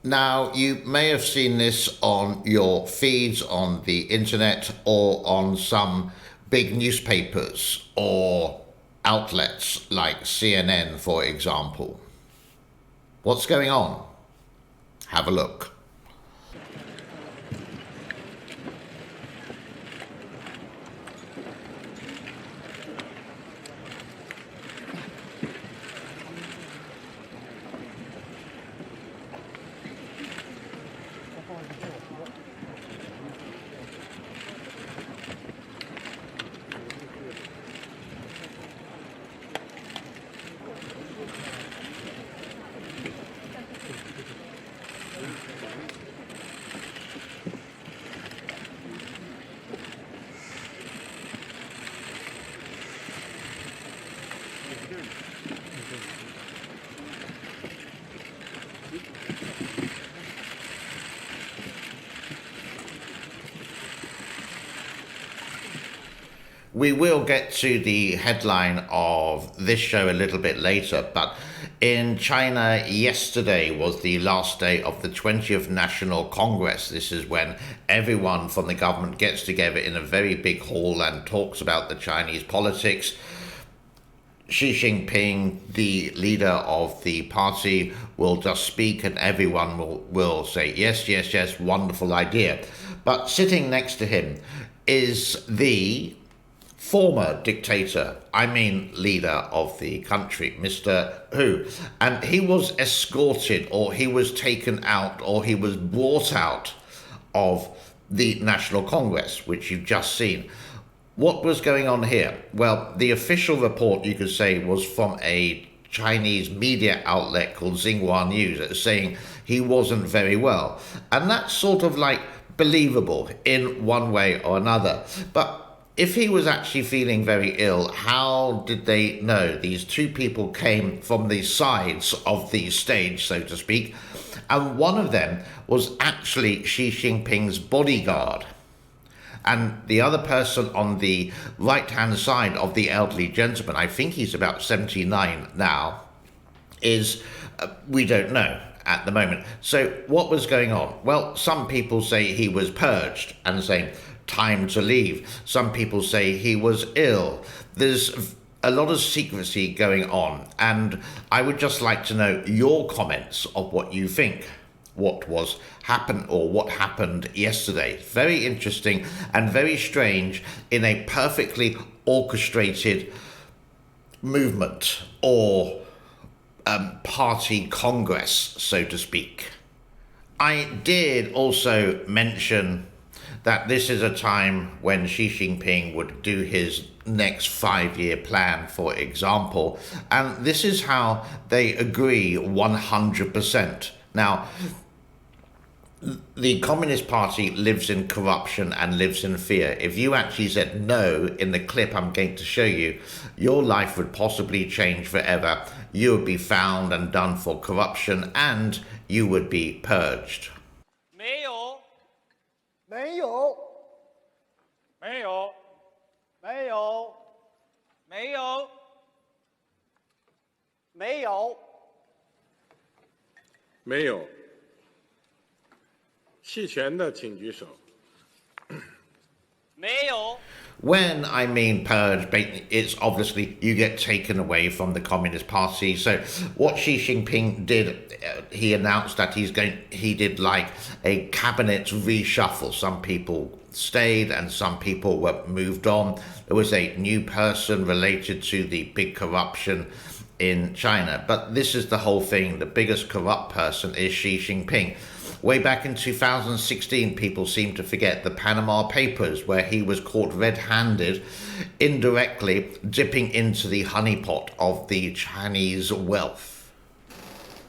Now, you may have seen this on your feeds on the internet or on some big newspapers or outlets like CNN, for example. What's going on? Have a look. We will get to the headline of this show a little bit later, but in China, yesterday was the last day of the 20th National Congress. This is when everyone from the government gets together in a very big hall and talks about the Chinese politics. Xi Jinping, the leader of the party, will just speak and everyone will say, yes, yes, yes, wonderful idea. But sitting next to him is the former dictator, leader of the country, Mr. Hu. And he was escorted, or he was taken out, or he was brought out of the National Congress, which you've just seen. What was going on here? Well, the official report, you could say, was from a Chinese media outlet called Xinhua News, saying he wasn't very well. And that's sort of like believable in one way or another. But if he was actually feeling very ill, how did they know? These two people came from the sides of the stage, so to speak, and one of them was actually Xi Jinping's bodyguard. And the other person on the right-hand side of the elderly gentleman, I think he's about 79 now, is, we don't know at the moment. So what was going on? Well, some people say he was purged and saying, time to leave. Some people say he was ill. There's a lot of secrecy going on, and I would just like to know your comments of what you think. What happened yesterday. Very interesting and very strange in a perfectly orchestrated movement or party congress, so to speak. I did also mention that this is a time when Xi Jinping would do his next 5-year plan, for example, and this is how they agree 100%. Now, the Communist Party lives in corruption and lives in fear. If you actually said no in the clip I'm going to show you, your life would possibly change forever. You would be found and done for corruption, and you would be purged. 没有，没有，没有，没有，没有，没有。弃权的请举手。没有。 When I mean purge, it's obviously you get taken away from the Communist Party. So what Xi Jinping did, he announced that he did like a cabinet reshuffle. Some people stayed and some people were moved on. There was a new person related to the big corruption in China. But this is the whole thing. The biggest corrupt person is Xi Jinping. Way back in 2016, people seem to forget the Panama Papers, where he was caught red-handed, indirectly dipping into the honeypot of the Chinese wealth.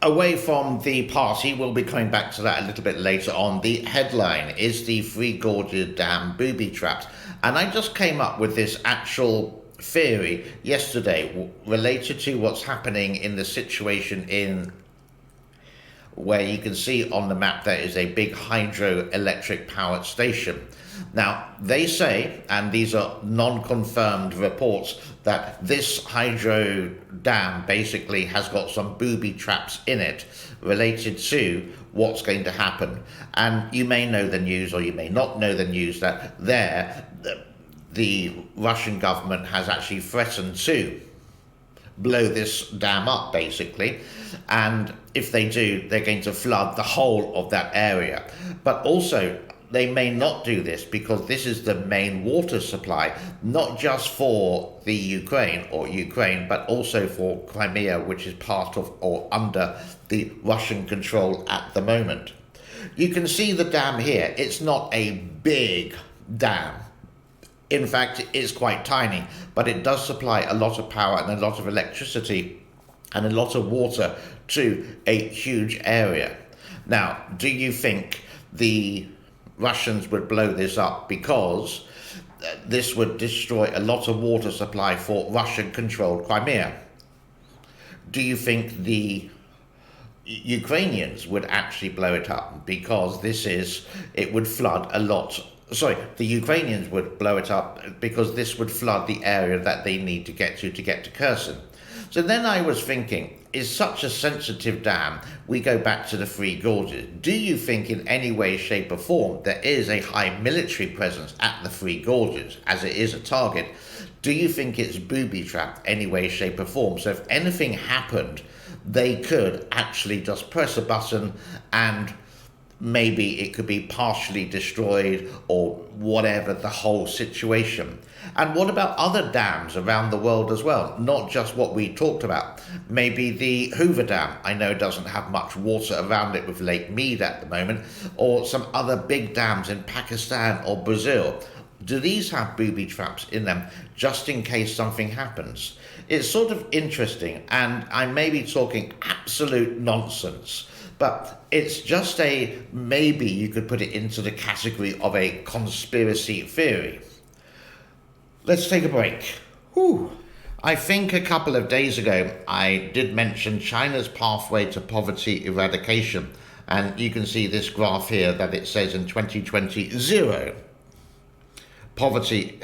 Away from the party, we'll be coming back to that a little bit later on. The headline is the Three Gorges Dam booby traps. And I just came up with this actual theory yesterday related to what's happening in the situation in where you can see on the map there is a big hydroelectric power station. Now, they say, and these are non-confirmed reports, that this hydro dam basically has got some booby traps in it related to what's going to happen. And you may know the news, or you may not know the news, that the Russian government has actually threatened to blow this dam up, basically. And if they do, they're going to flood the whole of that area. But also, they may not do this because this is the main water supply, not just for the Ukraine, but also for Crimea, which is part of or under the Russian control at the moment. You can see the dam here. It's not a big dam. In fact, it's quite tiny, but it does supply a lot of power and a lot of electricity and a lot of water to a huge area. Now, do you think the Russians would blow this up because this would destroy a lot of water supply for Russian-controlled Crimea? Do you think the Ukrainians would actually blow it up because it would flood a lot? Sorry, the Ukrainians would blow it up because this would flood the area that they need to get to Kherson. So then I was thinking, is such a sensitive dam, we go back to the Three Gorges. Do you think in any way, shape or form there is a high military presence at the Three Gorges, as it is a target? Do you think it's booby-trapped any way, shape or form? So if anything happened, they could actually just press a button and maybe it could be partially destroyed or whatever, the whole situation. And what about other dams around the world as well? Not just what we talked about. Maybe the Hoover Dam, I know doesn't have much water around it with Lake Mead at the moment, or some other big dams in Pakistan or Brazil. Do these have booby traps in them just in case something happens? It's sort of interesting, and I may be talking absolute nonsense, but it's just maybe you could put it into the category of a conspiracy theory. Let's take a break. I think a couple of days ago I did mention China's pathway to poverty eradication, and you can see this graph here that it says in 2020, zero poverty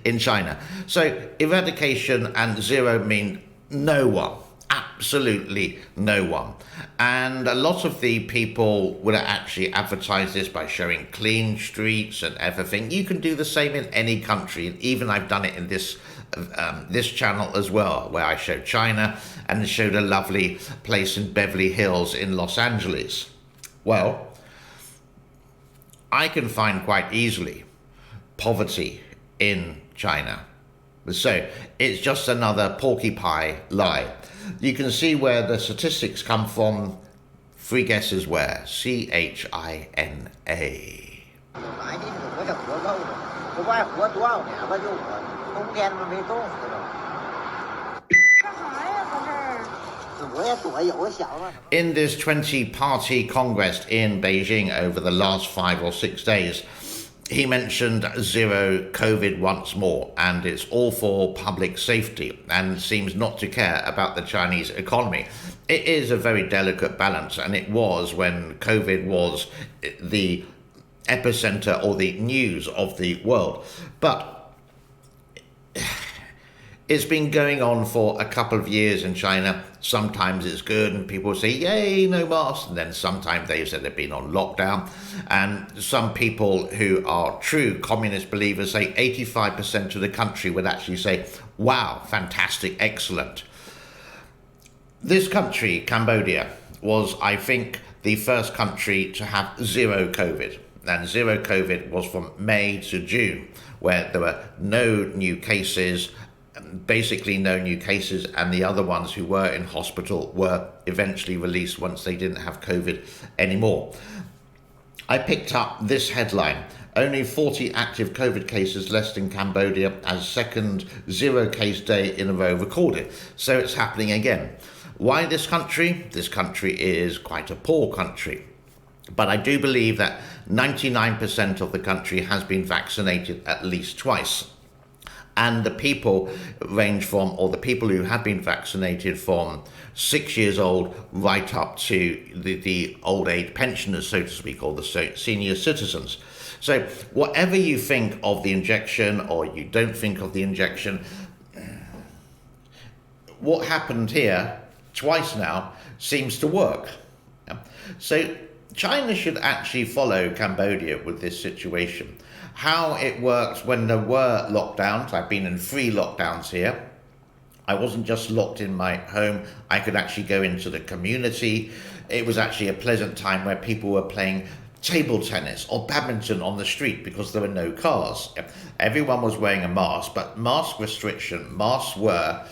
in China. So eradication and zero mean no one. Absolutely no one. And a lot of the people would actually advertise this by showing clean streets and everything. You can do the same in any country, and even I've done it in this channel as well, where I showed China and showed a lovely place in Beverly Hills in Los Angeles. Well, I can find quite easily poverty in China. So it's just another porky pie lie. You can see where the statistics come from. 3 guesses where. China. In this 20-party congress in Beijing over the last 5 or 6 days, he mentioned zero COVID once more, and it's all for public safety, and seems not to care about the Chinese economy. It is a very delicate balance, and it was when COVID was the epicenter or the news of the world. But it's been going on for a couple of years in China. Sometimes it's good and people say, yay, no masks. And then sometimes they say they've been on lockdown. And some people who are true communist believers say 85% of the country would actually say, wow, fantastic, excellent. This country, Cambodia, was, I think, the first country to have zero COVID. And zero COVID was from May to June, where there were no new cases, basically no new cases, and the other ones who were in hospital were eventually released once they didn't have COVID anymore. I picked up this headline: only 40 active COVID cases less in Cambodia as second zero case day in a row recorded. So it's happening again. Why this country? This country is quite a poor country. But I do believe that 99% of the country has been vaccinated at least twice. And the people range from, or the people who have been vaccinated from 6 years old right up to the old age pensioners, so to speak, or the senior citizens. So whatever you think of the injection or you don't think of the injection, what happened here twice now seems to work. So China should actually follow Cambodia with this situation. How it works when there were lockdowns, I've been in 3 lockdowns here. I wasn't just locked in my home, I could actually go into the community. It was actually a pleasant time where people were playing table tennis or badminton on the street because there were no cars. Everyone was wearing a mask, but masks were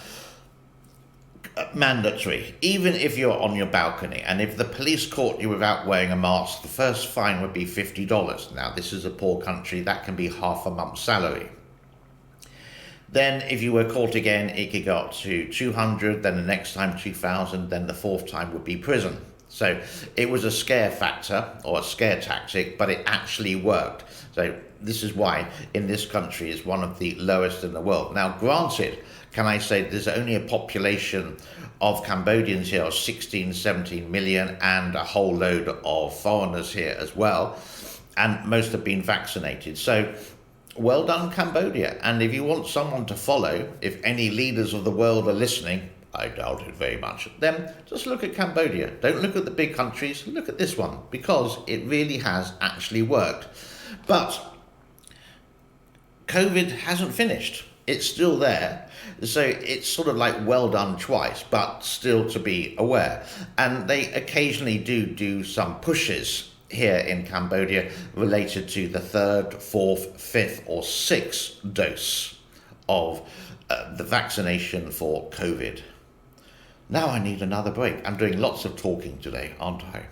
mandatory, even if you're on your balcony. And if the police caught you without wearing a mask, the first fine would be $50. Now, this is a poor country, that can be half a month's salary. Then if you were caught again, it could go up to 200, then the next time 2,000, then the fourth time would be prison. So it was a scare factor or a scare tactic, but it actually worked. So this is why in this country is one of the lowest in the world. Now, granted, can I say there's only a population of Cambodians here of 16, 17 million and a whole load of foreigners here as well. And most have been vaccinated. So well done, Cambodia. And if you want someone to follow, if any leaders of the world are listening, I doubt it very much, then just look at Cambodia. Don't look at the big countries, look at this one, because it really has actually worked. But COVID hasn't finished. It's still there. So it's sort of like well done twice, but still to be aware. And they occasionally do some pushes here in Cambodia related to the 3rd, 4th, 5th or 6th dose of the vaccination for COVID. Now I need another break. I'm doing lots of talking today, aren't I?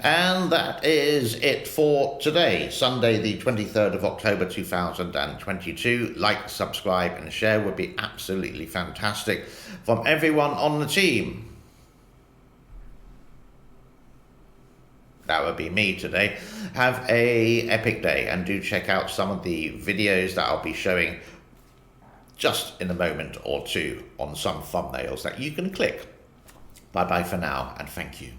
And that is it for today, Sunday the 23rd of October 2022. Like, subscribe and share would be absolutely fantastic from everyone on the team. That would be me today. Have a epic day and do check out some of the videos that I'll be showing just in a moment or two on some thumbnails that you can click. Bye bye for now and thank you.